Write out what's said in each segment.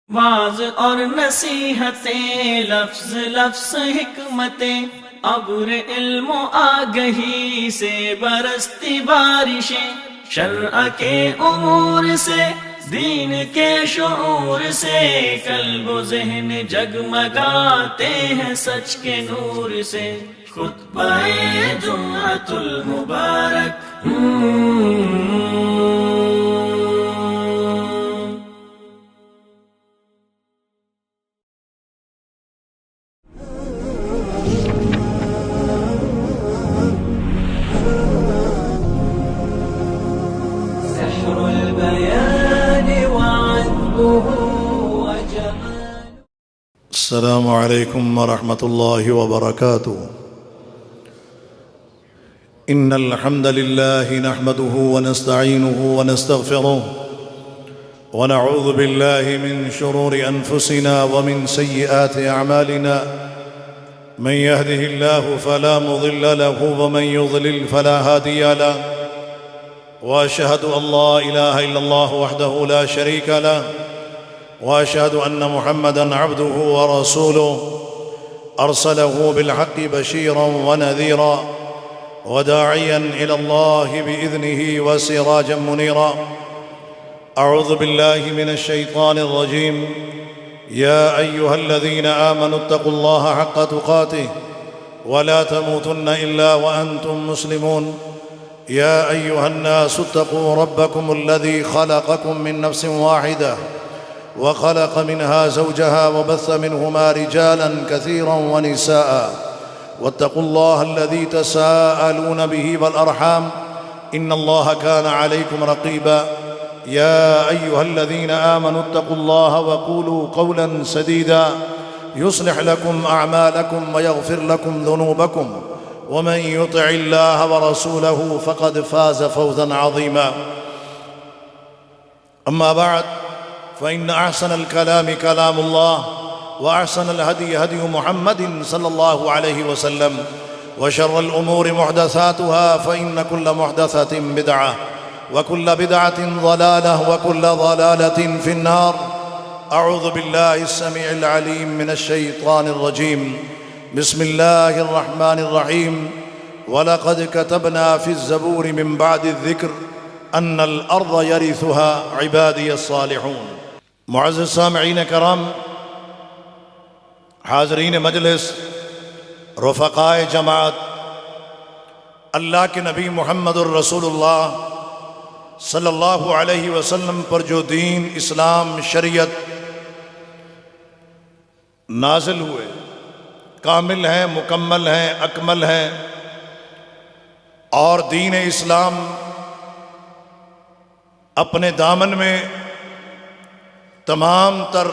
Was اور نصیحتیں، لفظ لفظ حکمتیں، ابر علم و آگہی سے برستی بارشیں، شرع کے امور سے، دین کے شعور سے، قلب و ذہن جگمگاتے ہیں سچ کے نور سے۔ خطبہ جمعۃ المبارک، سحر البيان وعذبه وجمال۔ السلام عليكم ورحمة الله وبركاته. إن الحمد لله نحمده ونستعينه ونستغفره ونعوذ بالله من شرور أنفسنا ومن سيئات أعمالنا، من يهده الله فلا مضل له ومن يضلل فلا هادي له، وأشهد أن لا إله إلا الله وحده لا شريك له، وأشهد أن محمدًا عبده ورسوله أرسله بالحق بشيرًا ونذيرًا وداعيًا إلى الله بإذنه وسراجًا منيرًا. أعوذ بالله من الشيطان الرجيم. يا أيها الذين آمنوا اتقوا الله حق تقاته ولا تموتن إلا وأنتم مسلمون. يا أيها الناس اتقوا ربكم الذي خلقكم من نفس واحدة وخلق منها زوجها وبث منهما رجالا كثيرا ونساء، واتقوا الله الذي تساءلون به والأرحام إن الله كان عليكم رقيبا. يا أيها الذين آمنوا اتقوا الله وقولوا قولا سديدا يصلح لكم أعمالكم ويغفر لكم ذنوبكم، ومن يطع الله ورسوله فقد فاز فوزا عظيما. أما بعد، فإن أحسن الكلام كلام الله، وأحسن الهدي هدي محمد صلى الله عليه وسلم، وشر الأمور محدثاتها، فإن كل محدثة بدعة، وكل بدعة ضلالة، وكل ضلالة في النار. أعوذ بالله السميع العليم من الشيطان الرجيم. بسم الله الرحمن الرحيم. وَلَقَدْ كَتَبْنَا فِي الزَّبُورِ مِن بَعْدِ الذِّكْرِ أَنَّ الْأَرْضَ يَرِثُهَا عِبَادِيَ الصَّالِحُونَ۔ معزز سامعین کرام، حاضرین مجلس، رفقائے جماعت، اللہ کے نبی محمد الرسول اللہ صلی اللہ علیہ وسلم پر جو دین، اسلام، شریعت نازل ہوئے، کامل ہیں، مکمل ہیں، اکمل ہیں، اور دین اسلام اپنے دامن میں تمام تر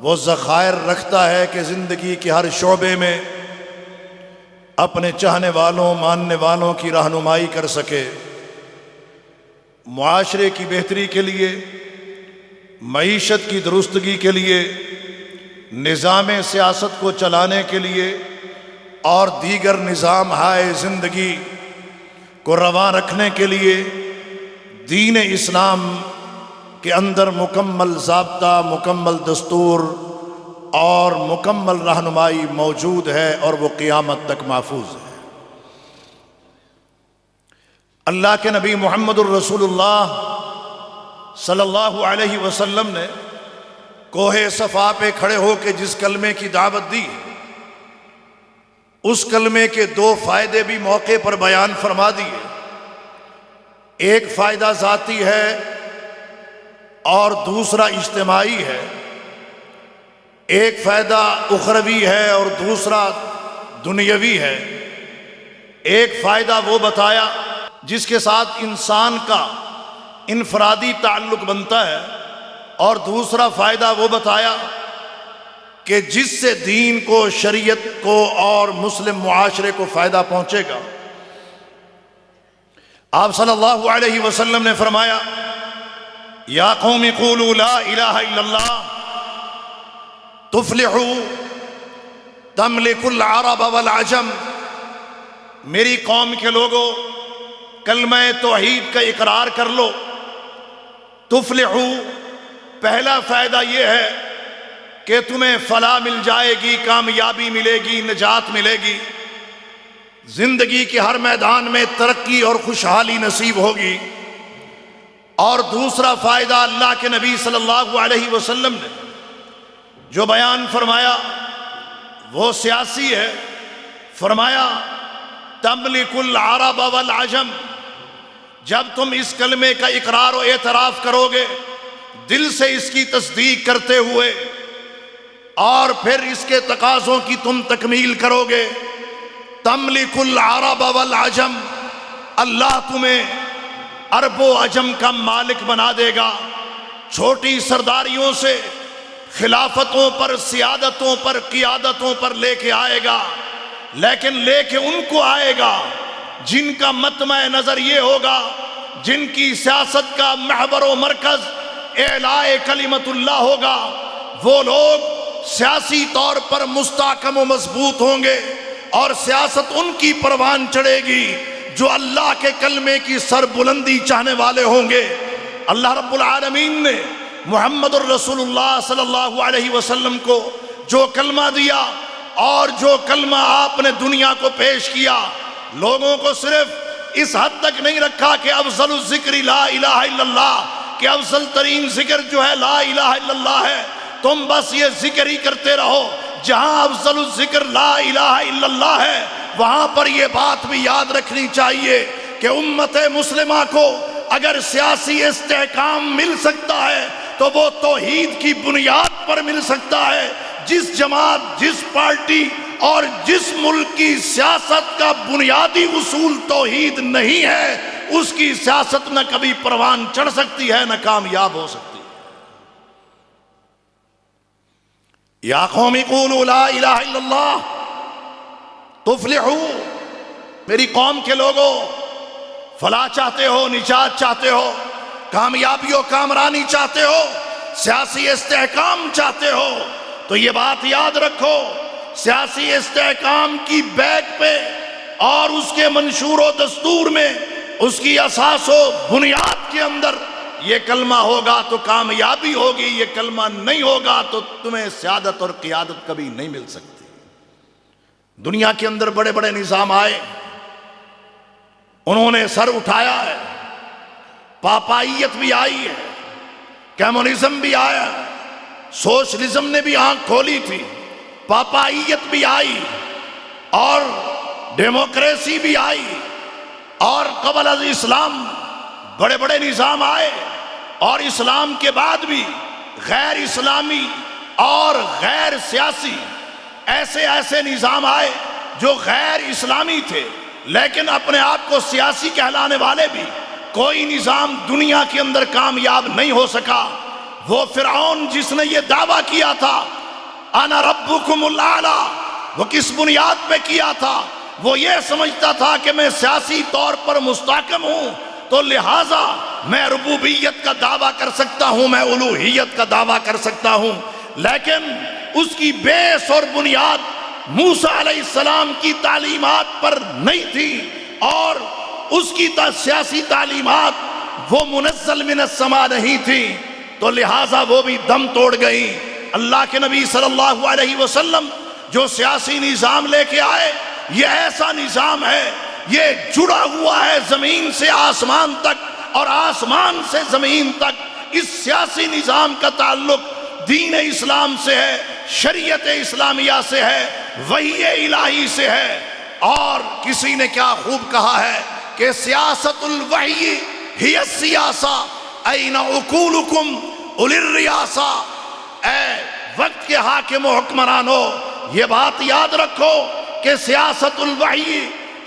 وہ ذخائر رکھتا ہے کہ زندگی کے ہر شعبے میں اپنے چاہنے والوں، ماننے والوں کی رہنمائی کر سکے، معاشرے کی بہتری کے لیے، معیشت کی درستگی کے لیے، نظام سیاست کو چلانے کے لیے، اور دیگر نظام ہائے زندگی کو رواں رکھنے کے لیے دین اسلام کے اندر مکمل ضابطہ، مکمل دستور اور مکمل رہنمائی موجود ہے، اور وہ قیامت تک محفوظ ہے۔ اللہ کے نبی محمد الرسول اللہ صلی اللہ علیہ وسلم نے کوہ صفا پہ کھڑے ہو کے جس کلمے کی دعوت دی، اس کلمے کے دو فائدے بھی موقع پر بیان فرما دیے۔ ایک فائدہ ذاتی ہے اور دوسرا اجتماعی ہے، ایک فائدہ اخروی ہے اور دوسرا دنیاوی ہے۔ ایک فائدہ وہ بتایا جس کے ساتھ انسان کا انفرادی تعلق بنتا ہے، اور دوسرا فائدہ وہ بتایا کہ جس سے دین کو، شریعت کو اور مسلم معاشرے کو فائدہ پہنچے گا۔ آپ صلی اللہ علیہ وسلم نے فرمایا، یا قوم قولوا لا الہ الا اللہ تفلحوا تملک العرب والعجم۔ میری قوم کے لوگوں، کلمہ توحید کا اقرار کر لو، تفلحوا، پہلا فائدہ یہ ہے کہ تمہیں فلاح مل جائے گی، کامیابی ملے گی، نجات ملے گی، زندگی کے ہر میدان میں ترقی اور خوشحالی نصیب ہوگی۔ اور دوسرا فائدہ اللہ کے نبی صلی اللہ علیہ وسلم نے جو بیان فرمایا وہ سیاسی ہے۔ فرمایا تملک العرب والعجم، جب تم اس کلمے کا اقرار و اعتراف کرو گے دل سے اس کی تصدیق کرتے ہوئے، اور پھر اس کے تقاضوں کی تم تکمیل کرو گے، تملک العرب والعجم، اللہ تمہیں عرب و عجم کا مالک بنا دے گا۔ چھوٹی سرداریوں سے خلافتوں پر، سیادتوں پر، قیادتوں پر لے کے آئے گا، لیکن لے کے ان کو آئے گا جن کا مطمع نظر یہ ہوگا، جن کی سیاست کا محور و مرکز اعلاء کلمت اللہ ہوگا۔ وہ لوگ سیاسی طور پر مستحکم و مضبوط ہوں گے، اور سیاست ان کی پروان چڑھے گی جو اللہ کے کلمے کی سربلندی چاہنے والے ہوں گے۔ اللہ رب العالمین نے محمد الرسول اللہ صلی اللہ علیہ وسلم کو جو کلمہ دیا اور جو کلمہ آپ نے دنیا کو پیش کیا، لوگوں کو صرف اس حد تک نہیں رکھا کہ افضل الذکر لا الہ الا اللہ، کہ افضل ترین ذکر جو ہے لا الہ الا اللہ ہے، تم بس یہ ذکر ہی کرتے رہو۔ جہاں افضل الذکر لا الہ الا اللہ ہے، وہاں پر یہ بات بھی یاد رکھنی چاہیے کہ امت مسلمہ کو اگر سیاسی استحکام مل سکتا ہے تو وہ توحید کی بنیاد پر مل سکتا ہے۔ جس جماعت، جس پارٹی اور جس ملک کی سیاست کا بنیادی اصول توحید نہیں ہے، اس کی سیاست نہ کبھی پروان چڑھ سکتی ہے، نہ کامیاب ہو سکتی ہے۔ یا قوم قولوا لا الہ الا اللہ تفلحوا، میری قوم کے لوگوں، فلاح چاہتے ہو، نجات چاہتے ہو، کامیابی و کامرانی چاہتے ہو، سیاسی استحکام چاہتے ہو، تو یہ بات یاد رکھو، سیاسی استحکام کی بیک پہ اور اس کے منشور و دستور میں، اس کی اساس و بنیاد کے اندر یہ کلمہ ہوگا تو کامیابی ہوگی، یہ کلمہ نہیں ہوگا تو تمہیں سیادت اور قیادت کبھی نہیں مل سکتی۔ دنیا کے اندر بڑے بڑے نظام آئے، انہوں نے سر اٹھایا ہے، پاپائیت بھی آئی ہے، کمیونزم بھی آیا، سوشلزم نے بھی آنکھ کھولی تھی، پاپائیت بھی آئی اور ڈیموکریسی بھی آئی، اور قبل از اسلام بڑے بڑے نظام آئے، اور اسلام کے بعد بھی غیر اسلامی اور غیر سیاسی ایسے نظام آئے جو غیر اسلامی تھے لیکن اپنے آپ کو سیاسی کہلانے والے بھی۔ کوئی نظام دنیا کے اندر کامیاب نہیں ہو سکا۔ وہ فرعون جس نے یہ دعویٰ کیا تھا انا ربکم الاعلی، وہ کس بنیاد پہ کیا تھا؟ وہ یہ سمجھتا تھا کہ میں سیاسی طور پر مستحکم ہوں تو لہٰذا میں ربوبیت کا دعویٰ کر سکتا ہوں، میں الوہیت کا دعویٰ کر سکتا ہوں، لیکن اس کی بیس اور بنیاد موسیٰ علیہ السلام کی تعلیمات پر نہیں تھی، اور اس کی سیاسی تعلیمات وہ منزل من السماء نہیں تھی، تو لہٰذا وہ بھی دم توڑ گئی۔ اللہ کے نبی صلی اللہ علیہ وسلم جو سیاسی نظام لے کے آئے، یہ ایسا نظام ہے، یہ جڑا ہوا ہے زمین سے آسمان تک اور آسمان سے زمین تک۔ اس سیاسی نظام کا تعلق دین اسلام سے ہے، شریعت اسلامیہ سے ہے، وحی الہی سے ہے۔ اور کسی نے کیا خوب کہا ہے کہ سیاست الوحی ہی السیاسہ این عقولکم اولی الریاسہ۔ اے وقت کے حاکم و حکمرانو، یہ بات یاد رکھو کہ سیاست الوحی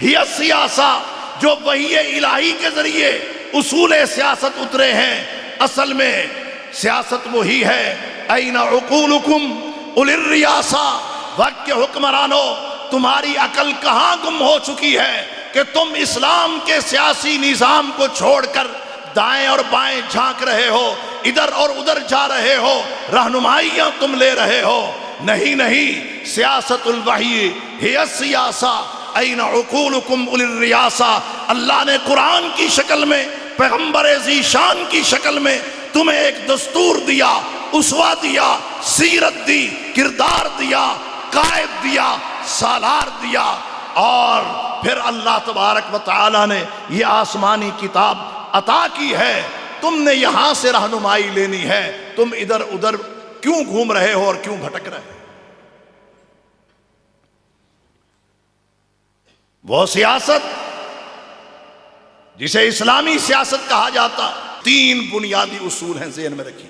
ہی السیاسہ، جو وحی الہی کے ذریعے اصول سیاست اترے ہیں، اصل میں سیاست وہی ہے این عقولکم اولی الریاسہ۔ وقت کے حکمرانوں، تمہاری عقل کہاں گم ہو چکی ہے کہ تم اسلام کے سیاسی نظام کو چھوڑ کر دائیں اور بائیں جھانک رہے ہو، ادھر اور ادھر جا رہے ہو، رہنمائیاں تم لے رہے ہو۔ نہیں، سیاست الوحی ہی السیاسہ این عقولکم اولی الریاسہ۔ اللہ نے قرآن کی شکل میں، پیغمبر ذی شان کی شکل میں تمہیں ایک دستور دیا، اسوہ دیا، سیرت دی، کردار دیا، قائد دیا، سالار دیا، اور پھر اللہ تبارک و تعالی نے یہ آسمانی کتاب عطا کی ہے۔ تم نے یہاں سے رہنمائی لینی ہے، تم ادھر ادھر کیوں گھوم رہے ہو اور کیوں بھٹک رہے ہو؟ وہ سیاست جسے اسلامی سیاست کہا جاتا، 3 بنیادی اصول ہیں، ذہن میں رکھیے۔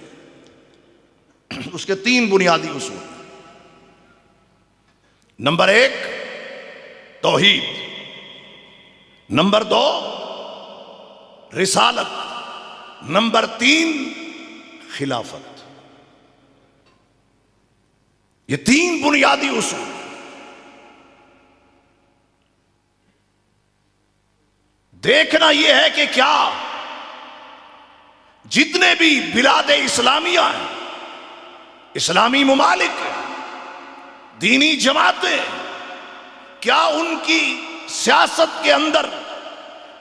اس کے 3 بنیادی اصول۔ نمبر 1 توحید، نمبر 2 رسالت، نمبر 3 خلافت۔ یہ 3 بنیادی اصول۔ دیکھنا یہ ہے کہ کیا جتنے بھی بلاد اسلامیہ ہیں، اسلامی ممالک ہیں، دینی جماعتیں، کیا ان کی سیاست کے اندر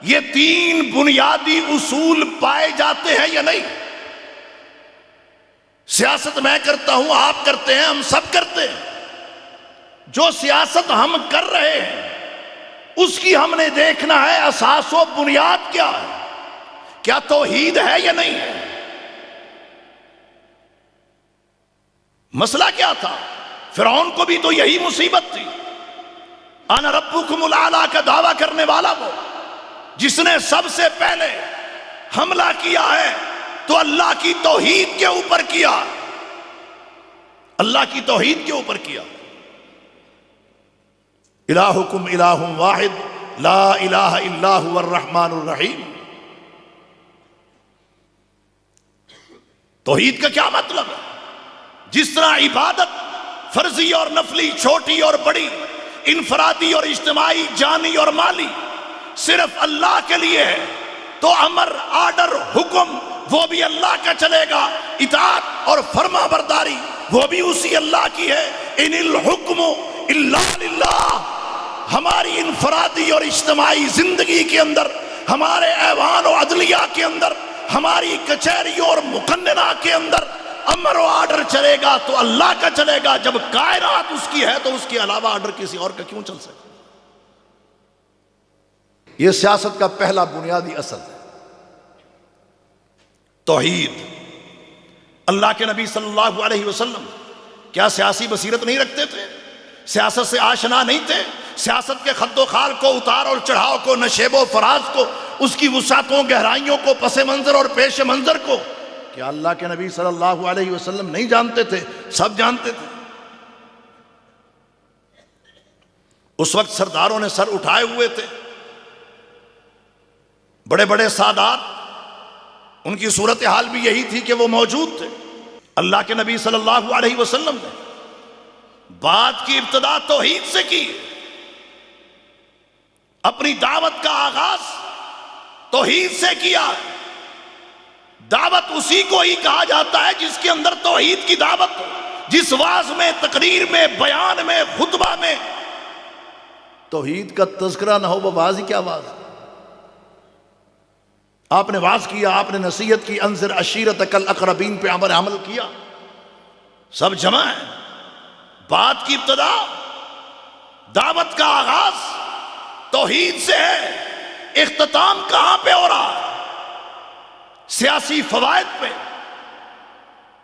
یہ 3 بنیادی اصول پائے جاتے ہیں یا نہیں؟ سیاست میں کرتا ہوں، آپ کرتے ہیں، ہم سب کرتے ہیں۔ جو سیاست ہم کر رہے ہیں اس کی ہم نے دیکھنا ہے اساس و بنیاد کیا ہے، کیا توحید ہے یا نہیں ہے۔ مسئلہ کیا تھا؟ فرعون کو بھی تو یہی مصیبت تھی، انا ربکم الاعلی کا دعویٰ کرنے والا وہ جس نے سب سے پہلے حملہ کیا ہے تو اللہ کی توحید کے اوپر کیا، اللہ کی توحید کے اوپر کیا۔ الہکم الہ واحد لا الہ الا هو الرحمن الرحیم۔ توحید کا کیا مطلب ہے؟ جس طرح عبادت فرضی اور نفلی، چھوٹی اور بڑی، انفرادی اور اجتماعی، جانی اور مالی صرف اللہ کے لیے ہے، تو امر، آرڈر، حکم وہ بھی اللہ کا چلے گا، اطاعت اور فرما برداری وہ بھی اسی اللہ کی ہے۔ ان الحکم الا للہ۔ ہماری انفرادی اور اجتماعی زندگی کے اندر، ہمارے ایوان و عدلیہ کے اندر، ہماری کچہریوں اور مقننہ کے اندر امر و آرڈر چلے گا تو اللہ کا چلے گا۔ جب کائنات اس کی ہے تو اس کے علاوہ آرڈر کسی اور کا کیوں چل سکتا؟ یہ سیاست کا پہلا بنیادی اصل ہے، توحید۔ اللہ کے نبی صلی اللہ علیہ وسلم کیا سیاسی بصیرت نہیں رکھتے تھے؟ سیاست سے آشنا نہیں تھے؟ سیاست کے خد و خال کو، اتار اور چڑھاؤ کو، نشیب و فراز کو، اس کی وسعتوں، گہرائیوں کو، پس منظر اور پیش منظر کو کیا اللہ کے نبی صلی اللہ علیہ وسلم نہیں جانتے تھے؟ سب جانتے تھے۔ اس وقت سرداروں نے سر اٹھائے ہوئے تھے، بڑے بڑے سادات، ان کی صورتحال بھی یہی تھی کہ وہ موجود تھے۔ اللہ کے نبی صلی اللہ علیہ وسلم نے بات کی ابتدا توحید سے کی، اپنی دعوت کا آغاز توحید سے کیا۔ دعوت اسی کو ہی کہا جاتا ہے جس کے اندر توحید کی دعوت ہو، جس واعظ میں، تقریر میں، بیان میں، خطبہ میں توحید کا تذکرہ نہ ہو، وہ واعظ ہی کیا واعظ؟ آپ نے واعظ کیا، آپ نے نصیحت کی، انذر عشیرتک الاقربین پہ عمل کیا، سب جمع ہے۔ بات کی ابتدا، دعوت کا آغاز توحید سے ہے، اختتام کہاں پہ ہو رہا ہے؟ سیاسی فوائد پہ۔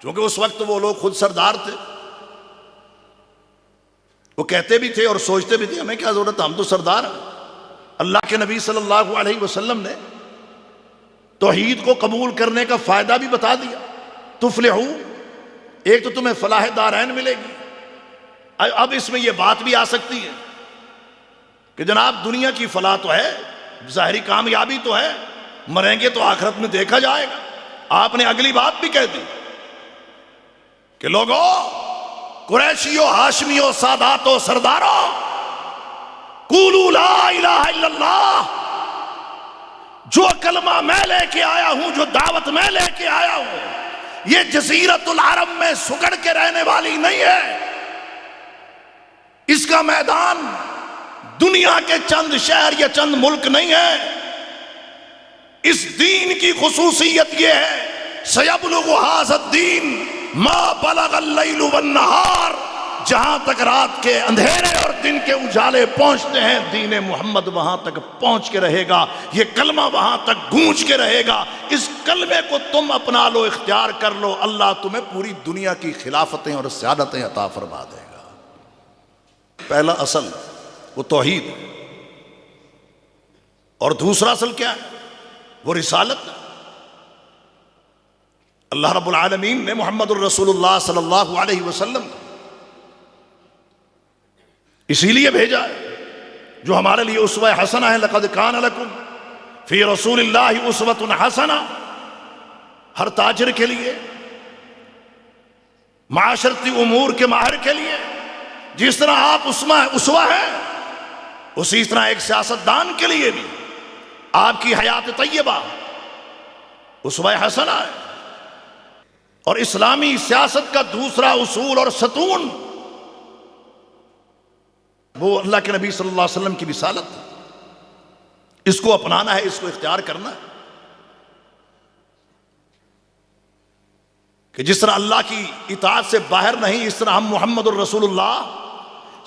چونکہ اس وقت وہ لوگ خود سردار تھے، وہ کہتے بھی تھے اور سوچتے بھی تھے ہمیں کیا ضرورت ہے، ہم تو سردار ہیں۔ اللہ کے نبی صلی اللہ علیہ وسلم نے توحید کو قبول کرنے کا فائدہ بھی بتا دیا۔ تفلحو، ایک تو تمہیں فلاح دارین ملے گی۔ اب اس میں یہ بات بھی آ سکتی ہے کہ جناب دنیا کی فلاح تو ہے، ظاہری کامیابی تو ہے، مریں گے تو آخرت میں دیکھا جائے گا۔ آپ نے اگلی بات بھی کہہ دی کہ لوگوں، قریشیو، ہاشمیو، ساداتو، سردارو، قولوا لا الہ الا اللہ۔ جو کلمہ میں لے کے آیا ہوں، جو دعوت میں لے کے آیا ہوں، یہ جزیرت العرب میں سکڑ کے رہنے والی نہیں ہے۔ اس کا میدان دنیا کے چند شہر یا چند ملک نہیں ہے۔ اس دین کی خصوصیت یہ ہے، سیبلغ ھذا الدین ما بلغ اللیل والنہار، جہاں تک رات کے اندھیرے اور دن کے اجالے پہنچتے ہیں دین محمد وہاں تک پہنچ کے رہے گا، یہ کلمہ وہاں تک گونج کے رہے گا۔ اس کلمے کو تم اپنا لو، اختیار کر لو، اللہ تمہیں پوری دنیا کی خلافتیں اور سیادتیں عطا فرما دے گا۔ پہلا اصل وہ توحید ہے، اور دوسرا اصل کیا ہے؟ وہ رسالت ہے۔ اللہ رب العالمین نے محمد الرسول اللہ صلی اللہ علیہ وسلم اسی لیے بھیجا ہے جو ہمارے لیے اسوہ حسنہ ہے۔ لقد کان لکم فی رسول اللہ اسوۃ حسنہ، ہر تاجر کے لیے، معاشرتی امور کے ماہر کے لیے جس طرح آپ اسوہ ہیں، اسی طرح ایک سیاستدان کے لیے بھی آپ کی حیات طیبہ اسوہ حسنہ ہے۔ اور اسلامی سیاست کا دوسرا اصول اور ستون وہ اللہ کے نبی صلی اللہ علیہ وسلم کی رسالت، اس کو اپنانا ہے، اس کو اختیار کرنا ہے کہ جس طرح اللہ کی اطاعت سے باہر نہیں، اس طرح ہم محمد الرسول اللہ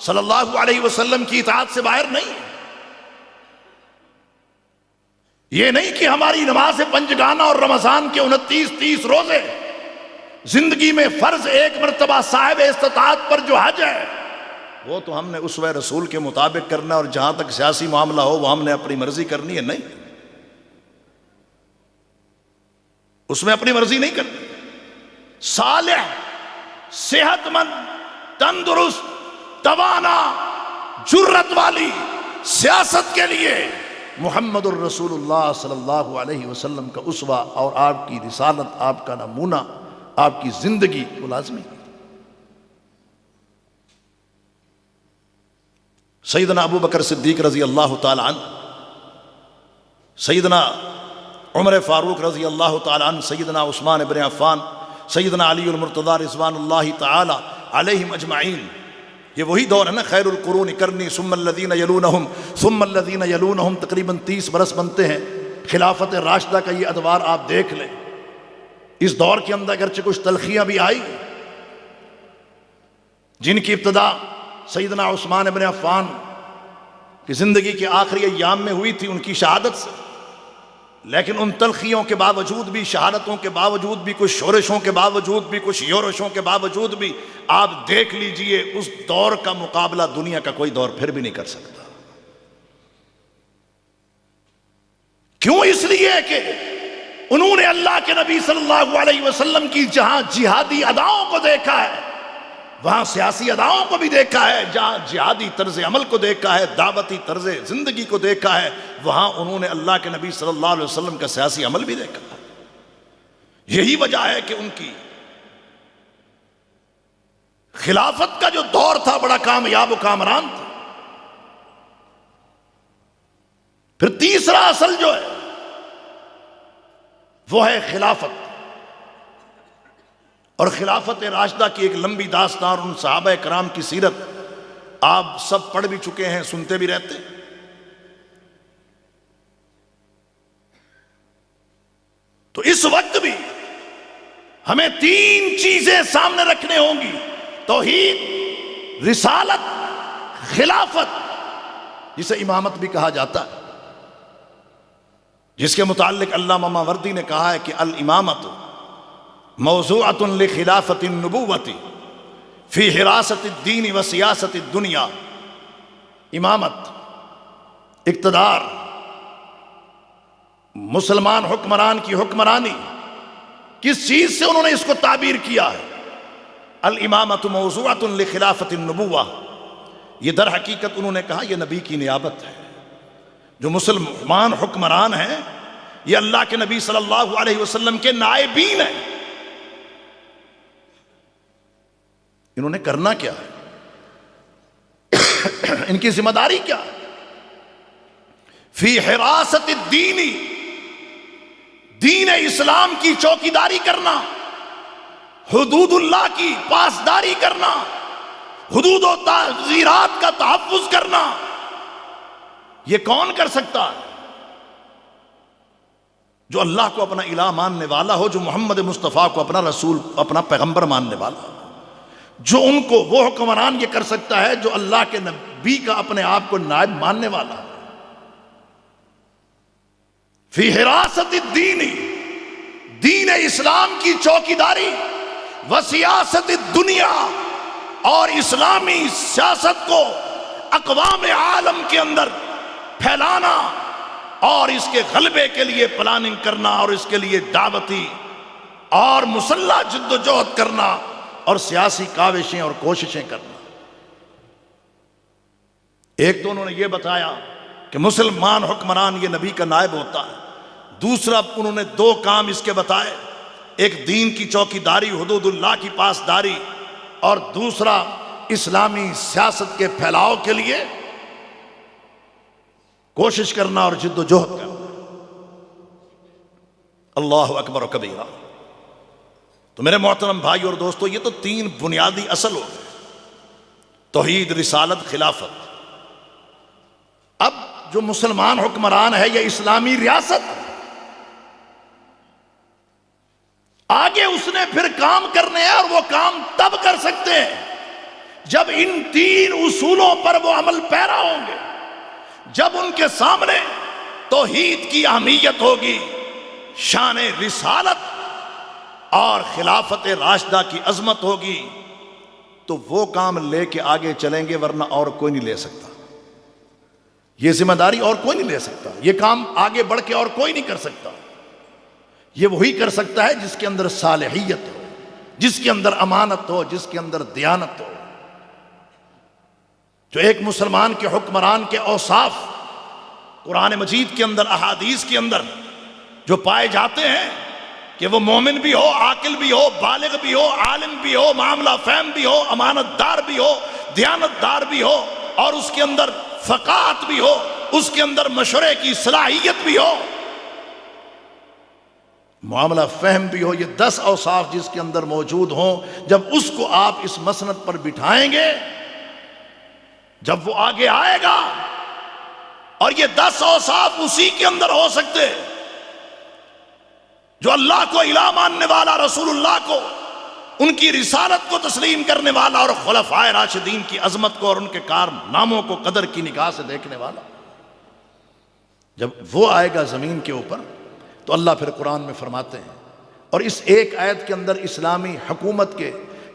صلی اللہ علیہ وسلم کی اطاعت سے باہر نہیں۔ یہ نہیں کہ ہماری نماز پنجگانہ اور رمضان کے 29-30 روزے، زندگی میں فرض ایک مرتبہ صاحب استطاعت پر جو حج ہے وہ تو ہم نے اسوہ رسول کے مطابق کرنا، اور جہاں تک سیاسی معاملہ ہو وہ ہم نے اپنی مرضی کرنی ہے، نہیں، اس میں اپنی مرضی نہیں کرنی۔ صالح، صحت مند، تندرست، توانا، جرت والی سیاست کے لیے محمد الرسول اللہ صلی اللہ علیہ وسلم کا اسوہ اور آپ کی رسالت، آپ کا نمونہ، آپ کی زندگی وہ لازمی ہے۔ سیدنا ابو بکر صدیق رضی اللہ تعالی عنہ، سیدنا عمر فاروق رضی اللہ تعالی عنہ، سیدنا عثمان بن عفان، سیدنا علی المرتضی رضوان اللہ تعالی علیہم اجمعین، یہ وہی دور ہے نا، خیر القرون قرنی ثم الذین یلونہم ثم الذین یلونہم، تقریباً 30 برس بنتے ہیں۔ خلافت راشدہ کا یہ ادوار آپ دیکھ لیں، اس دور کے اندر اگرچہ کچھ تلخیاں بھی آئی، جن کی ابتدا سیدنا عثمان بن عفان کی زندگی کے آخری ایام میں ہوئی تھی ان کی شہادت سے، لیکن ان تلخیوں کے باوجود بھی، شہادتوں کے باوجود بھی، کچھ شورشوں کے باوجود بھی، کچھ یورشوں کے باوجود بھی، آپ دیکھ لیجئے اس دور کا مقابلہ دنیا کا کوئی دور پھر بھی نہیں کر سکتا۔ کیوں؟ اس لیے کہ انہوں نے اللہ کے نبی صلی اللہ علیہ وسلم کی جہاں جہادی اداؤں کو دیکھا ہے، وہاں سیاسی اداؤں کو بھی دیکھا ہے، جہاں جہادی طرز عمل کو دیکھا ہے، دعوتی طرز زندگی کو دیکھا ہے، وہاں انہوں نے اللہ کے نبی صلی اللہ علیہ وسلم کا سیاسی عمل بھی دیکھا ہے۔ یہی وجہ ہے کہ ان کی خلافت کا جو دور تھا بڑا کامیاب و کامران تھا۔ پھر تیسرا اصل جو ہے وہ ہے خلافت، اور خلافت راشدہ کی ایک لمبی داستان اور ان صحابہ کرام کی سیرت آپ سب پڑھ بھی چکے ہیں، سنتے بھی رہتے ہیں۔ تو اس وقت بھی ہمیں 3 چیزیں سامنے رکھنے ہوں گی: توحید، رسالت، خلافت، جسے امامت بھی کہا جاتا ہے، جس کے متعلق علامہ ماوردی نے کہا ہے کہ الامامت موضوعۃ لخلافت النبوۃ فی حراست الدین و سیاست الدنیا۔ امامت، اقتدار، مسلمان حکمران کی حکمرانی، کس چیز سے انہوں نے اس کو تعبیر کیا ہے؟ الامامت موضوعۃ لخلافت النبوۃ، یہ در حقیقت انہوں نے کہا یہ نبی کی نیابت ہے۔ جو مسلمان حکمران ہیں یہ اللہ کے نبی صلی اللہ علیہ وسلم کے نائبین ہیں۔ انہوں نے کرنا کیا ہے؟ ان کی ذمہ داری کیا ہے؟ فی حراست الدین، دین اسلام کی چوکیداری کرنا، حدود اللہ کی پاسداری کرنا، حدود و تعزیرات کا تحفظ کرنا۔ یہ کون کر سکتا ہے؟ جو اللہ کو اپنا الہ ماننے والا ہو، جو محمد مصطفیٰ کو اپنا رسول، اپنا پیغمبر ماننے والا ہو، جو ان کو وہ حکمران یہ کر سکتا ہے جو اللہ کے نبی کا اپنے آپ کو نائب ماننے والا ہے۔ فی حراست الدین، دین اسلام کی چوکیداری، وسیاست الدنیا، اور اسلامی سیاست کو اقوام عالم کے اندر پھیلانا اور اس کے غلبے کے لیے پلاننگ کرنا اور اس کے لیے دعوتی اور مسلح جد و جہد کرنا اور سیاسی کاوشیں اور کوششیں کرنا۔ ایک تو انہوں نے یہ بتایا کہ مسلمان حکمران یہ نبی کا نائب ہوتا ہے، دوسرا انہوں نے دو کام اس کے بتائے، ایک دین کی چوکیداری، حدود اللہ کی پاسداری، اور دوسرا اسلامی سیاست کے پھیلاؤ کے لیے کوشش کرنا اور جد و جہد کرنا۔ اللہ اکبر و کبیرہ۔ تو میرے محترم بھائی اور دوستو، یہ تو تین بنیادی اصل ہو گئے، توحید، رسالت، خلافت۔ اب جو مسلمان حکمران ہے یہ اسلامی ریاست، آگے اس نے پھر کام کرنے ہیں، اور وہ کام تب کر سکتے ہیں جب ان تین اصولوں پر وہ عمل پیرا ہوں گے، جب ان کے سامنے توحید کی اہمیت ہوگی، شان رسالت اور خلافت راشدہ کی عظمت ہوگی، تو وہ کام لے کے آگے چلیں گے، ورنہ اور کوئی نہیں لے سکتا۔ یہ ذمہ داری اور کوئی نہیں لے سکتا، یہ کام آگے بڑھ کے اور کوئی نہیں کر سکتا۔ یہ وہی کر سکتا ہے جس کے اندر صالحیت ہو، جس کے اندر امانت ہو، جس کے اندر دیانت ہو۔ جو ایک مسلمان کے حکمران کے اوصاف قرآن مجید کے اندر، احادیث کے اندر جو پائے جاتے ہیں کہ وہ مومن بھی ہو، عاقل بھی ہو، بالغ بھی ہو، عالم بھی ہو، معاملہ فہم بھی ہو، امانت دار بھی ہو، دیانت دار بھی ہو، اور اس کے اندر فقاہت بھی ہو، اس کے اندر مشورے کی صلاحیت بھی ہو، معاملہ فہم بھی ہو، یہ 10 اوصاف جس کے اندر موجود ہوں، جب اس کو آپ اس مسند پر بٹھائیں گے، جب وہ آگے آئے گا، اور یہ 10 اوصاف اسی کے اندر ہو سکتے جو اللہ کو الہ ماننے والا، رسول اللہ کو، ان کی رسالت کو تسلیم کرنے والا، اور خلفائے راشدین کی عظمت کو اور ان کے کارناموں کو قدر کی نگاہ سے دیکھنے والا، جب وہ آئے گا زمین کے اوپر، تو اللہ پھر قرآن میں فرماتے ہیں، اور اس ایک آیت کے اندر اسلامی حکومت کے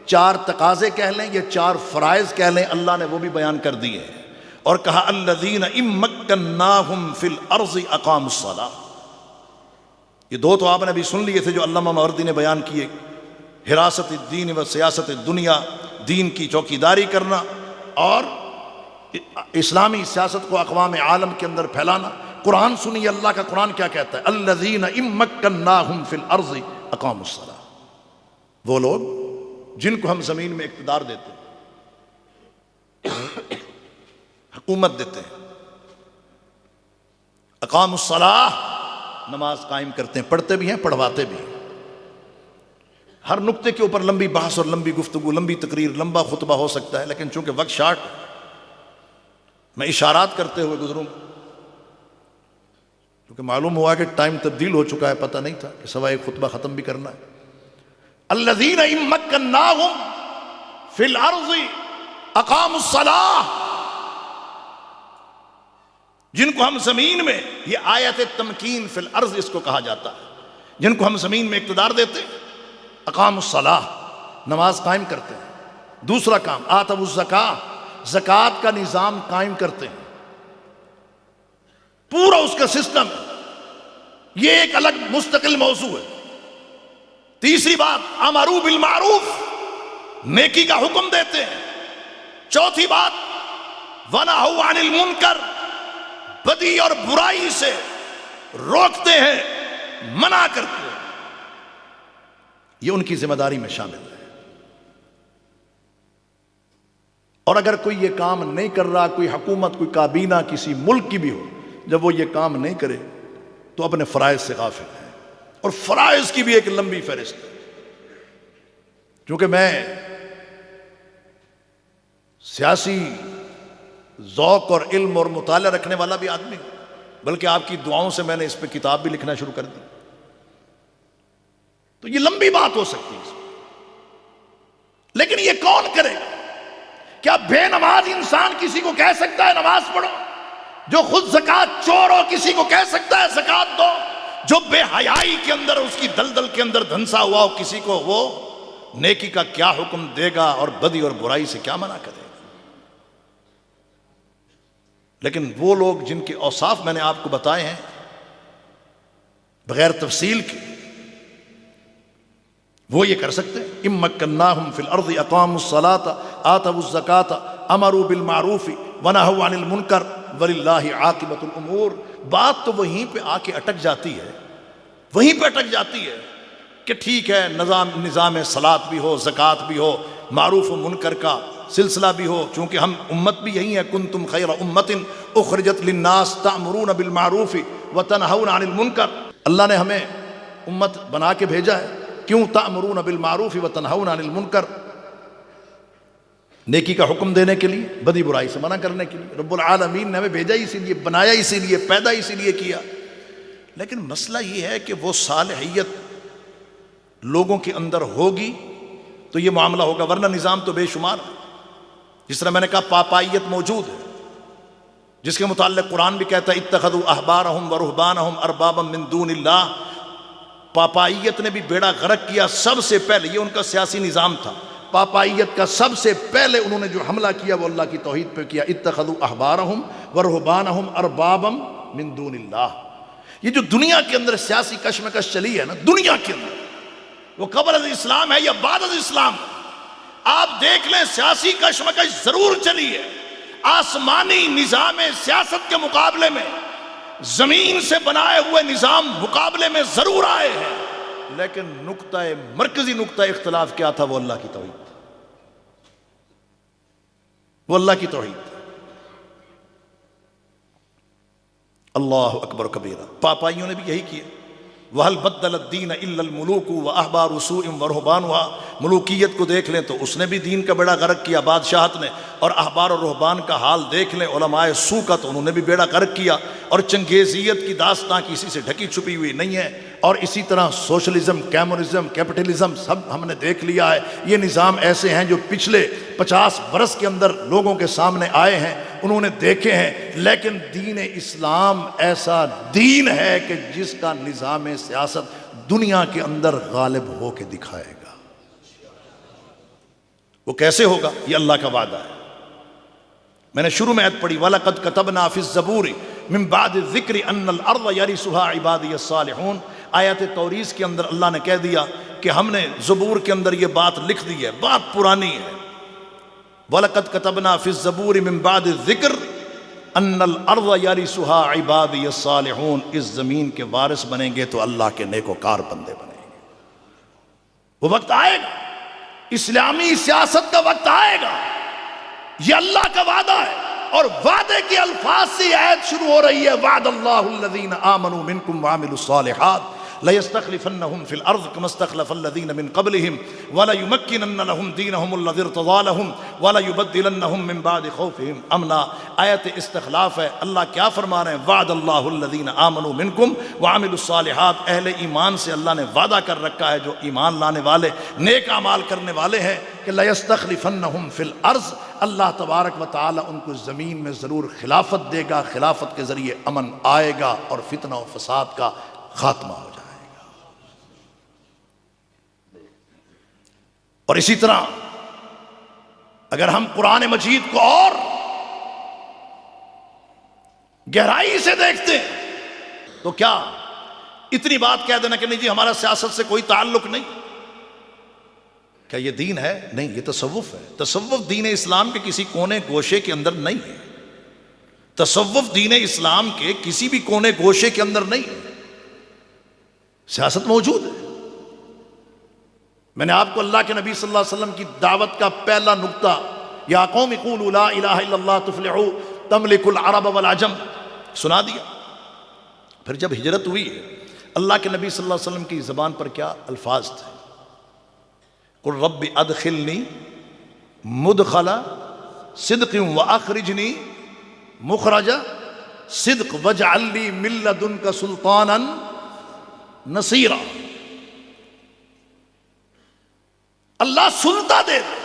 4 تقاضے کہہ لیں، یہ 4 فرائض کہہ لیں، اللہ نے وہ بھی بیان کر دیے ہیں، اور کہا الذین ان مکناہم فی الارض اقاموا الصلاۃ۔ یہ 2 تو آپ نے بھی سن لیے تھے جو علامہ ماوردی نے بیان کیے، حراست الدین و سیاست الدنیا، دین کی چوکیداری کرنا اور اسلامی سیاست کو اقوام عالم کے اندر پھیلانا۔ قرآن سنیے، اللہ کا قرآن کیا کہتا ہے، الذین ان مکناہم فی الارض اقاموا الصلاۃ، وہ لوگ جن کو ہم زمین میں اقتدار دیتے ہیں، حکومت دیتے ہیں، اقاموا الصلاۃ، نماز قائم کرتے ہیں، پڑھتے بھی ہیں، پڑھواتے بھی ہیں۔ ہر نقطے کے اوپر لمبی بحث اور لمبی گفتگو، لمبی تقریر، لمبا خطبہ ہو سکتا ہے، لیکن چونکہ وقت شارٹ، میں اشارات کرتے ہوئے گزروں، کیونکہ معلوم ہوا کہ ٹائم تبدیل ہو چکا ہے، پتہ نہیں تھا کہ سوا ایک خطبہ ختم بھی کرنا ہے۔ الذین ان مکناہم فی الارض اقاموا الصلاۃ، جن کو ہم زمین میں، یہ آیت تمکین فی الارض اس کو کہا جاتا ہے، جن کو ہم زمین میں اقتدار دیتے ہیں، اقاموا الصلاۃ، نماز قائم کرتے ہیں۔ دوسرا کام آتوا الزکاۃ، زکوٰۃ کا نظام قائم کرتے ہیں، پورا اس کا سسٹم، یہ ایک الگ مستقل موضوع ہے۔ تیسری بات امروا بالمعروف، نیکی کا حکم دیتے ہیں۔ چوتھی بات ونہوا عن المنکر، بدی اور برائی سے روکتے ہیں، منع کرتے ہیں، یہ ان کی ذمہ داری میں شامل ہے۔ اور اگر کوئی یہ کام نہیں کر رہا، کوئی حکومت، کوئی کابینہ کسی ملک کی بھی ہو، جب وہ یہ کام نہیں کرے تو اپنے فرائض سے غافل ہے، اور فرائض کی بھی ایک لمبی فہرست ہے۔ کیونکہ میں سیاسی ذوق اور علم اور مطالعہ رکھنے والا بھی آدمی ہوں، بلکہ آپ کی دعاؤں سے میں نے اس پہ کتاب بھی لکھنا شروع کر دی۔ تو یہ لمبی بات ہو سکتی ہے، لیکن یہ کون کرے گا؟ کیا بے نماز انسان کسی کو کہہ سکتا ہے نماز پڑھو؟ جو خود زکوٰۃ چور ہو کسی کو کہہ سکتا ہے زکوٰۃ دو؟ جو بے حیائی کے اندر، اس کی دلدل کے اندر دھنسا ہوا ہو، کسی کو وہ نیکی کا کیا حکم دے گا اور بدی اور برائی سے کیا منع کرے گا؟ لیکن وہ لوگ جن کے اوصاف میں نے آپ کو بتائے ہیں بغیر تفصیل کے، وہ یہ کر سکتے ہیں۔ اِن مَكَّنَّاهُمْ فِي الْأَرْضِ أَقَامُوا الصَّلَاةَ آتَوُا الزَّكَاةَ أَمَرُوا بِالْمَعْرُوفِ وَنَهَوْا عَنِ الْمُنكَرِ وَلِلَّهِ عَاقِبَةُ الْأُمُورِ۔ بات تو وہیں پہ آ کے اٹک جاتی ہے، وہیں پہ اٹک جاتی ہے کہ ٹھیک ہے نظام صلاۃ بھی ہو، زکوٰۃ بھی ہو، معروف و منکر کا سلسلہ بھی ہو، چونکہ ہم امت بھی یہی ہے، کنتم خیر امت اخرجت للناس تأمرون بالمعروف وتنہون عن المنکر۔ اللہ نے ہمیں امت بنا کے بھیجا ہے، کیوں؟ تأمرون بالمعروف وتنہون عن المنکر، نیکی کا حکم دینے کے لیے، بدی برائی سے منع کرنے کے لیے۔ رب العالمین نے ہمیں بھیجا اسی لیے، بنایا اسی لیے، پیدا اسی لیے کیا۔ لیکن مسئلہ یہ ہے کہ وہ صالحیت لوگوں کے اندر ہوگی تو یہ معاملہ ہوگا، ورنہ نظام تو بے شمار ہے۔ جس طرح میں نے کہا پاپائیت موجود ہے، جس کے متعلق قرآن بھی کہتا ہے اتخذوا احبارہم ورہبانہم اربابا من دون اللہ۔ پاپائیت نے بھی بیڑا غرق کیا سب سے پہلے، یہ ان کا سیاسی نظام تھا۔ پاپائیت کا سب سے پہلے انہوں نے جو حملہ کیا وہ اللہ کی توحید پہ کیا، اتخذوا احبارہم ورہبانہم اربابا من دون اللہ۔ یہ جو دنیا کے اندر سیاسی کشمکش چلی ہے نا، دنیا کے اندر، وہ قبل از اسلام ہے یا بعد از اسلام؟ آپ دیکھ لیں سیاسی کشمکش ضرور چلی ہے، آسمانی نظام سیاست کے مقابلے میں زمین سے بنائے ہوئے نظام مقابلے میں ضرور آئے ہیں، لیکن مرکزی نقطہ اختلاف کیا تھا؟ وہ اللہ کی توحید تھی، وہ اللہ کی توحید تھی۔ اللہ اکبر کبیرہ۔ پاپائیوں نے بھی یہی کیا۔ وَهَلْ بَدَّلَ الدِّينَ إِلَّا الْمُلُوكُ وَأَحْبَارُ سُوءٍ وَرُهْبَانُهَا۔ ملوکیت کو دیکھ لیں تو اس نے بھی دین کا بیڑا غرق کیا، بادشاہت نے، اور احبار اور رہبان کا حال دیکھ لیں، علماء سو کا، تو انہوں نے بھی بیڑا غرق کیا۔ اور چنگیزیت کی داستاں کسی سے ڈھکی چھپی ہوئی نہیں ہے، اور اسی طرح سوشلزم، کمیونزم، کیپٹلزم سب ہم نے دیکھ لیا ہے۔ یہ نظام ایسے ہیں جو پچھلے 50 برس کے اندر لوگوں کے سامنے آئے ہیں، انہوں نے دیکھے ہیں، لیکن دین اسلام ایسا دین ہے کہ جس کا نظام سیاست دنیا کے اندر غالب ہو کے دکھائے گا۔ وہ کیسے ہوگا؟ یہ اللہ کا وعدہ ہے۔ میں نے شروع میں آیت پڑھی وَلَقَدْ كَتَبْنَا فِي الزَّبُورِ مِن بَعْدِ الذِّكْرِ أَنَّ الْأَرْضَ يَرِثُهَا عِبَادِيَ الصَّالِحُونَ۔ آیت توریث کے اندر اللہ نے کہہ دیا کہ ہم نے زبور کے اندر یہ بات لکھ دی ہے، بات پرانی ہے۔ وَلَقَدْ كَتَبْنَا فِي الزَّبُورِ مِن بَعْدِ الذِّكْرِ أَنَّ الْأَرْضَ يَرِثُهَا عِبَادِيَ الصَّالِحُونَ۔ اس زمین کے وارث بنیں گے تو اللہ کے نیکوکار بندے بنیں گے۔ وہ وقت آئے گا، اسلامی سیاست کا وقت آئے گا، یہ اللہ کا وعدہ ہے، اور وعدے کے الفاظ سے آیت شروع ہو رہی ہے وعد اللہ الذین آمنوا منکم وعملوا الصالحات لَيَسْتَخْلِفَنَّهُمْ فِي الْأَرْضِ كَمَا اسْتَخْلَفَ الَّذِينَ مِنْ قَبْلِهِمْ وَلَيُمَكِّنَنَّ لَهُمْ دِينَهُمُ الَّذِي ارْتَضَىٰ لَهُمْ وَلَيُبَدِّلَنَّهُمْ مِنْ بَعْدِ خَوْفِهِمْ أَمْنًا۔ آیت استخلاف ہے۔ اللہ کیا فرما رہے ہیں؟ وعد اللہ الذین آمنوا منکم وعملوا الصالحات۔ اہل ایمان سے اللہ نے وعدہ کر رکھا ہے، جو ایمان لانے والے، نیک اعمال کرنے والے ہیں، کہ لَيَسْتَخْلِفَنَّهُمْ فِي الْأَرْضِ، اللہ تبارک و تعالی ان کو زمین میں ضرور خلافت دے گا، خلافت کے ذریعے امن آئے گا اور فتنہ و فساد کا خاتمہ ہو جائے گا۔ اور اسی طرح اگر ہم قرآن مجید کو اور گہرائی سے دیکھتے ہیں تو کیا اتنی بات کہہ دینا کہ نہیں جی ہمارا سیاست سے کوئی تعلق نہیں، کیا یہ دین ہے؟ نہیں، یہ تصوف ہے۔ تصوف دین اسلام کے کسی کونے گوشے کے اندر نہیں ہے، تصوف دین اسلام کے کسی بھی کونے گوشے کے اندر نہیں ہے، سیاست موجود ہے۔ میں نے آپ کو اللہ کے نبی صلی اللہ علیہ وسلم کی دعوت کا پہلا نقطہ یا قوم قولوا لا الہ الا اللہ تفلحوا تملک العرب والعجم سنا دیا۔ پھر جب ہجرت ہوئی ہے، اللہ کے نبی صلی اللہ علیہ وسلم کی زبان پر کیا الفاظ تھے؟ قل رب ادخلنی مدخل صدق واخرجنی مخرج صدق واجعل لی من لدنک سلطانا نصیرا۔ اللہ سلطہ دے دے،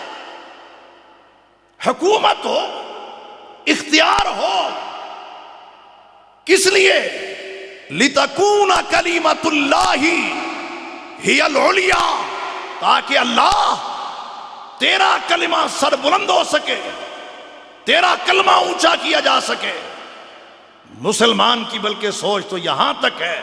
حکومت ہو، اختیار ہو، کس لیے؟ لِتَكُونَ كَلِمَةُ اللَّهِ هِيَ الْعُلْيَا، تاکہ اللہ تیرا کلمہ سر بلند ہو سکے، تیرا کلمہ اونچا کیا جا سکے۔ مسلمان کی بلکہ سوچ تو یہاں تک ہے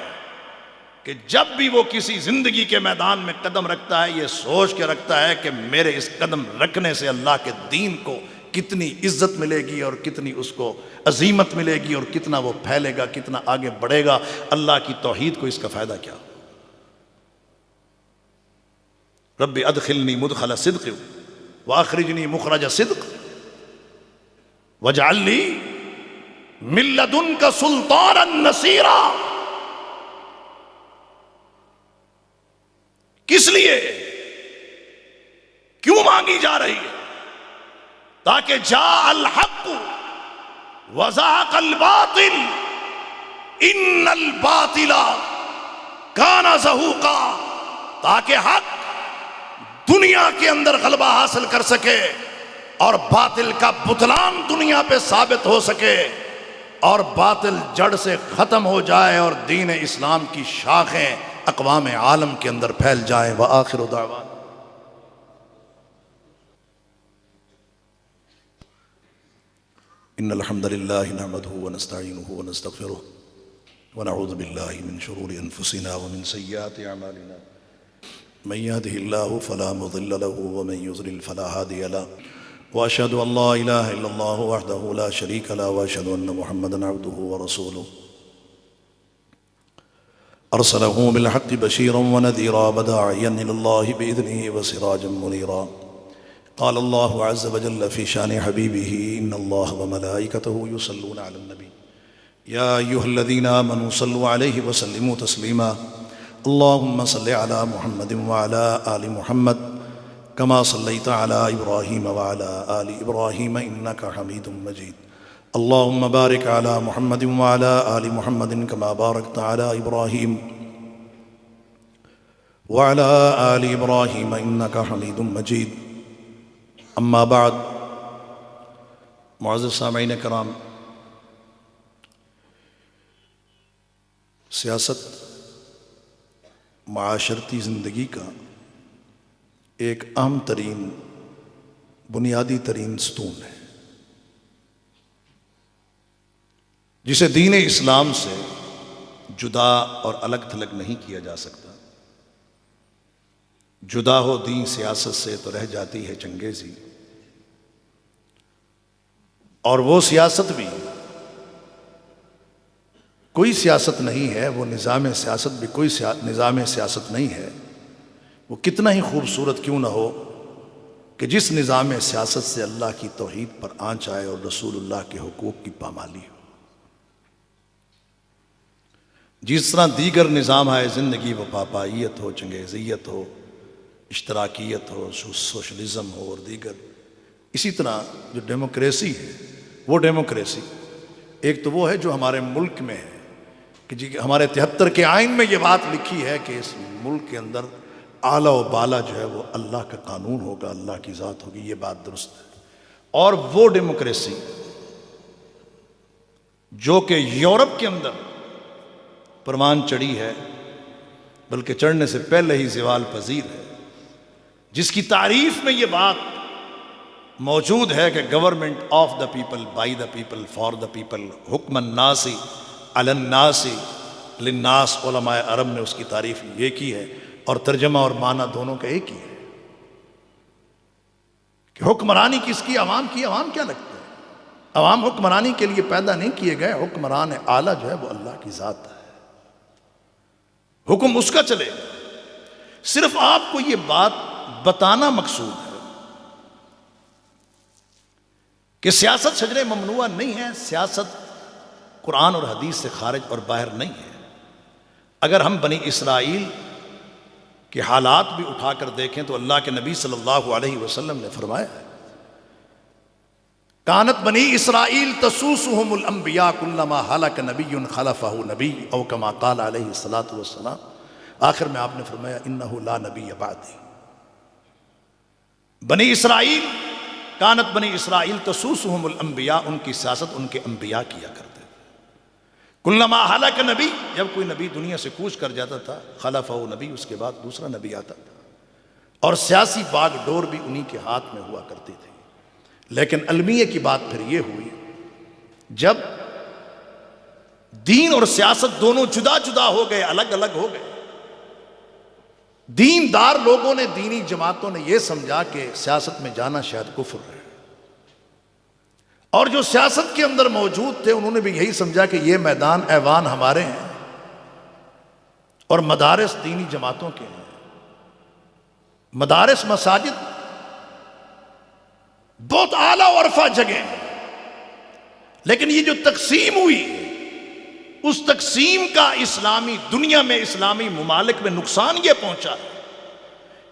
کہ جب بھی وہ کسی زندگی کے میدان میں قدم رکھتا ہے، یہ سوچ کے رکھتا ہے کہ میرے اس قدم رکھنے سے اللہ کے دین کو کتنی عزت ملے گی اور کتنی اس کو عظیمت ملے گی اور کتنا وہ پھیلے گا، کتنا آگے بڑھے گا، اللہ کی توحید کو اس کا فائدہ کیا۔ رب ادخلنی مدخل صدق واخرجنی مخرج صدق واجعل لی من لدنک سلطانا نصیرا۔ کس لیے؟ کیوں مانگی جا رہی ہے؟ تاکہ جاء الحق وزهق الباطل ان الباطل کان زہوقا، تاکہ حق دنیا کے اندر غلبہ حاصل کر سکے اور باطل کا بطلان دنیا پہ ثابت ہو سکے اور باطل جڑ سے ختم ہو جائے اور دین اسلام کی شاخیں اقوام عالم کے اندر پھیل جائیں۔ وآخر دعوانا ان الحمد للہ نحمده ونستعینه ونستغفره ونعوذ باللہ من شرور انفسنا ومن سیئات اعمالنا من يهده الله فلا مضل له ومن يضلل فلا هادي له واشهد ان لا اله الا الله وحده لا شريك له واشهد ان محمدا عبده ورسوله ارسله بالحق بشيرا ونذيرا وداعيا الى الله باذنه وسراجا منيرا قال الله عز وجل في شان حبيبه ان الله وملائكته يصلون على النبي يا ايها الذين امنوا صلوا عليه وسلموا تسليما اللهم صل على محمد وعلى آل محمد كما صليت على إبراهيم وعلى آل إبراهيم إنك حميد مجيد اللهم بارك على محمد وعلى آل محمد كما باركت على إبراهيم وعلى آل إبراهيم إنك حميد مجيد أما بعد معزز سامعین کرام، سیاست معاشرتی زندگی کا ایک اہم ترین بنیادی ترین ستون ہے جسے دین اسلام سے جدا اور الگ تھلگ نہیں کیا جا سکتا۔ جدا ہو دین سیاست سے تو رہ جاتی ہے چنگیزی، اور وہ سیاست بھی کوئی سیاست نہیں ہے، وہ نظام سیاست بھی کوئی نظام سیاست نہیں ہے، وہ کتنا ہی خوبصورت کیوں نہ ہو کہ جس نظام سیاست سے اللہ کی توحید پر آنچ آئے اور رسول اللہ کے حقوق کی پامالی ہو۔ جس طرح دیگر نظام ہے زندگی، وہ پاپائیت ہو، چنگیزیت ہو، اشتراکیت ہو، سوشلزم ہو اور دیگر، اسی طرح جو ڈیموکریسی ہے وہ ڈیموکریسی ایک تو وہ ہے جو ہمارے ملک میں ہے کہ جی ہمارے 73 کے آئین میں یہ بات لکھی ہے کہ اس ملک کے اندر اعلیٰ و بالا جو ہے وہ اللہ کا قانون ہوگا، اللہ کی ذات ہوگی، یہ بات درست ہے۔ اور وہ ڈیموکریسی جو کہ یورپ کے اندر پروان چڑھی ہے، بلکہ چڑھنے سے پہلے ہی زوال پذیر ہے، جس کی تعریف میں یہ بات موجود ہے کہ government of the people, by the people, for the people, حکم الناس علی الناس للناس۔ علماء عرب نے اس کی تعریف یہ کی ہے، اور ترجمہ اور معنی دونوں کا ایک ہی ہے کہ حکمرانی کس کی؟ عوام کی۔ عوام کیا لگتا ہے؟ عوام حکمرانی کے لیے پیدا نہیں کیے گئے، حکمران اعلیٰ جو ہے وہ اللہ کی ذات ہے، حکم اس کا چلے گا۔ صرف آپ کو یہ بات بتانا مقصود ہے کہ سیاست شجر ممنوعہ نہیں ہے، سیاست قرآن اور حدیث سے خارج اور باہر نہیں ہے۔ اگر ہم بنی اسرائیل کے حالات بھی اٹھا کر دیکھیں تو اللہ کے نبی صلی اللہ علیہ وسلم نے فرمایا ہے کانت بنی اسرائیل تسوسهم الانبیاء کلما ہلک نبی خلفہ نبی او کما قال علیہ الصلوۃ والسلام۔ آخر میں آپ نے فرمایا انہ لا نبی بعدی، بنی اسرائیل کانت بنی اسرائیل تسوسہم الانبیاء، ان کی سیاست ان کے انبیاء کیا کرتے تھے۔ کلما ہلک نبی، جب کوئی نبی دنیا سے کوچ کر جاتا تھا، خلفہ نبی، اس کے بعد دوسرا نبی آتا تھا، اور سیاسی باغ ڈور بھی انہی کے ہاتھ میں ہوا کرتی تھی۔ لیکن المیہ کی بات پھر یہ ہوئی جب دین اور سیاست دونوں جدا جدا ہو گئے، الگ الگ ہو گئے، دیندار لوگوں نے، دینی جماعتوں نے یہ سمجھا کہ سیاست میں جانا شاید کفر ہے، اور جو سیاست کے اندر موجود تھے انہوں نے بھی یہی سمجھا کہ یہ میدان ایوان ہمارے ہیں اور مدارس دینی جماعتوں کے ہیں، مدارس مساجد بہت اعلیٰ اور عرفہ جگہ ہیں۔ لیکن یہ جو تقسیم ہوئی، اس تقسیم کا اسلامی دنیا میں، اسلامی ممالک میں نقصان یہ پہنچا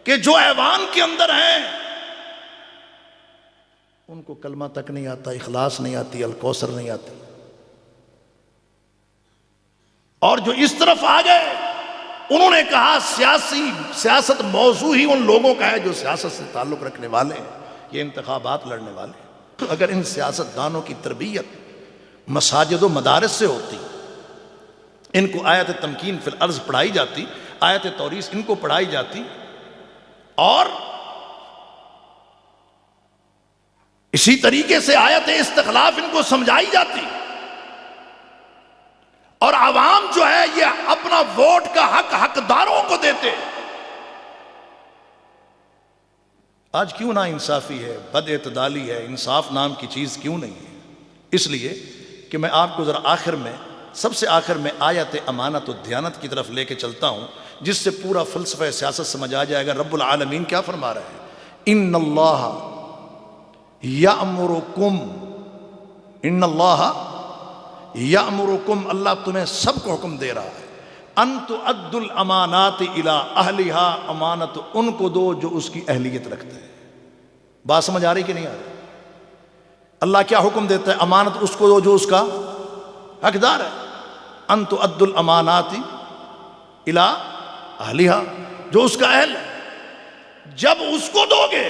کہ جو ایوان کے اندر ہیں ان کو کلمہ تک نہیں آتا، اخلاص نہیں آتی، الکوثر نہیں آتی، اور جو اس طرف آ گئے انہوں نے کہا سیاست موضوع ہی ان لوگوں کا ہے جو سیاست سے تعلق رکھنے والے ہیں، یہ انتخابات لڑنے والے۔ اگر ان سیاست دانوں کی تربیت مساجد و مدارس سے ہوتی، ان کو آیت تمکین فی الارض پڑھائی جاتی، آیت توریث ان کو پڑھائی جاتی، اور اسی طریقے سے آیت استخلاف ان کو سمجھائی جاتی، اور عوام جو ہے یہ اپنا ووٹ کا حق حقداروں کو دیتے۔ آج کیوں نا انصافی ہے، بد اعتدالی ہے، انصاف نام کی چیز کیوں نہیں ہے؟ اس لیے کہ میں آپ کو ذرا آخر میں، سب سے آخر میں آیت امانت و دیانت کی طرف لے کے چلتا ہوں، جس سے پورا فلسفہ سیاست سمجھ آ جائے گا۔ رب العالمین کیا فرما رہے ہیں؟ ان اللہ یأمرکم، ان اللہ یأمرکم، اللہ تمہیں سب کو حکم دے رہا ہے، ان تؤدوا الامانات الی اہلھا، امانت ان کو دو جو اس کی اہلیت رکھتے ہیں۔ بات سمجھ آ رہی کہ نہیں آ رہی؟ اللہ کیا حکم دیتا ہے؟ امانت اس کو دو جو اس کا حقدار ہے، ان تؤدوا الامانات الی اہلھا، جو اس کا اہل ہے۔ جب اس کو دو گے،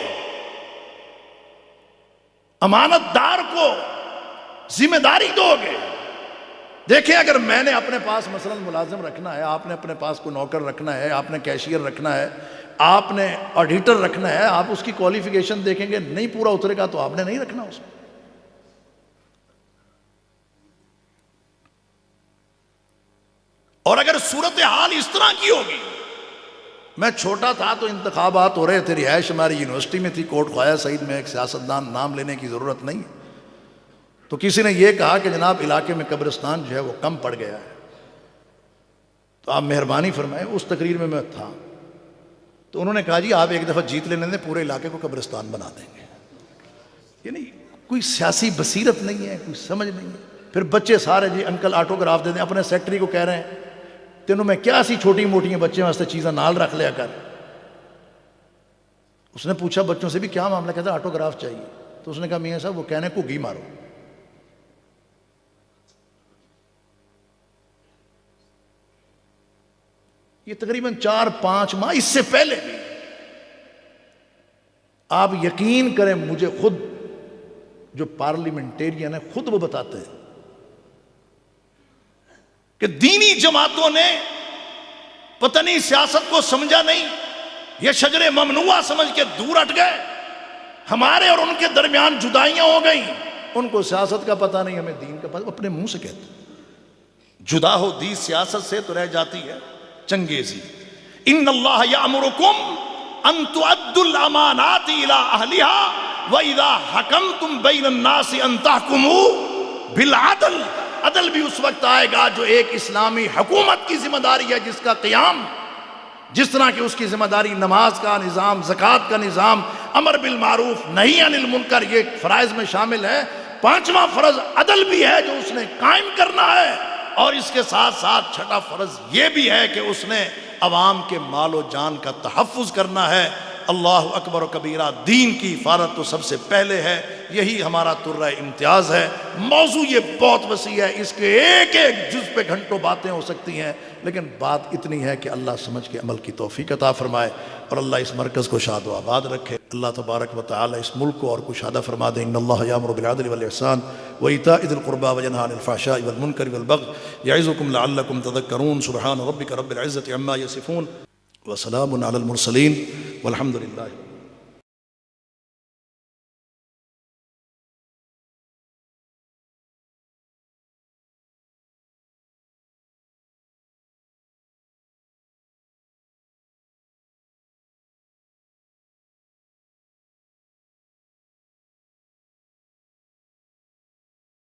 امانت دار کو ذمہ داری دو گے۔ دیکھیں اگر میں نے اپنے پاس مثلا ملازم رکھنا ہے، آپ نے اپنے پاس کوئی نوکر رکھنا ہے، آپ نے کیشیئر رکھنا ہے، آپ نے آڈیٹر رکھنا ہے، آپ اس کی کوالیفیکیشن دیکھیں گے، نہیں پورا اترے گا تو آپ نے نہیں رکھنا اس کو۔ اور اگر صورتحال اس طرح کی ہوگی، میں چھوٹا تھا تو انتخابات ہو رہے تھے، رہائش ہماری یونیورسٹی میں تھی، کوٹ خواجہ سعید میں، ایک سیاستدان، نام لینے کی ضرورت نہیں، تو کسی نے یہ کہا کہ جناب علاقے میں قبرستان جو ہے وہ کم پڑ گیا ہے، تو آپ مہربانی فرمائیں۔ اس تقریر میں تھا تو انہوں نے کہا جی آپ ایک دفعہ جیت لینے دیں، پورے علاقے کو قبرستان بنا دیں گے۔ یعنی کوئی سیاسی بصیرت نہیں ہے، کوئی سمجھ نہیں ہے۔ پھر بچے سارے جی انکل آٹوگراف دے دیں، اپنے سیکٹری کو کہہ رہے ہیں تینوں میں کیا سی چھوٹی موٹی بچے واسطے چیزیں نال رکھ لیا کر۔ اس نے پوچھا بچوں سے بھی کیا معاملہ، کہتا آٹوگراف چاہیے، تو اس نے کہا میاں صاحب وہ کہنے کو گھی مارو۔ یہ تقریباً 4-5 ماہ اس سے پہلے بھی، آپ یقین کریں مجھے خود جو پارلیمنٹیرین ہے خود وہ بتاتے ہیں کہ دینی جماعتوں نے پتہ نہیں سیاست کو سمجھا نہیں، یہ شجر ممنوعہ سمجھ کے دور ہٹ گئے، ہمارے اور ان کے درمیان جدائیاں ہو گئیں، ان کو سیاست کا پتہ نہیں، ہمیں دین کا پتہ، اپنے منہ سے کہتے۔ جدا ہو دی سیاست سے تو رہ جاتی ہے چنگیزی۔ ان اللہ یأمرکم ان تؤدوا الامانات الی اہلھا واذا حکمتم بین الناس ان تحکموا بالعدل۔ عدل بھی اس وقت آئے گا جو ایک اسلامی حکومت کی ذمہ داری ہے، جس کا قیام، جس طرح کہ اس کی ذمہ داری نماز کا نظام، زکوٰۃ کا نظام، امر بالمعروف نہی عن المنکر، یہ فرائض میں شامل ہے۔ 5واں فرض عدل بھی ہے جو اس نے قائم کرنا ہے، اور اس کے ساتھ ساتھ 6واں فرض یہ بھی ہے کہ اس نے عوام کے مال و جان کا تحفظ کرنا ہے۔ اللہ اکبر و کبیرہ، دین کی حفاظت تو سب سے پہلے ہے، یہی ہمارا ترہ امتیاز ہے۔ موضوع یہ بہت وسیع ہے، اس کے ایک ایک جز پہ گھنٹوں باتیں ہو سکتی ہیں، لیکن بات اتنی ہے کہ اللہ سمجھ کے عمل کی توفیق عطا فرمائے، اور اللہ اس مرکز کو شاد و آباد رکھے۔ اللہ تبارک و تعالی اس ملک کو اور کشادہ فرما دے۔ ان اللہ یامر بالعدل والاحسان وایتاء ذی القربى وینہی عن الفحشاء والمنکر والبغی یعظکم لعلکم تذکرون۔ سبحان ربک رب العزة عما یصفون وسلام علی المرسلین والحمد للہ۔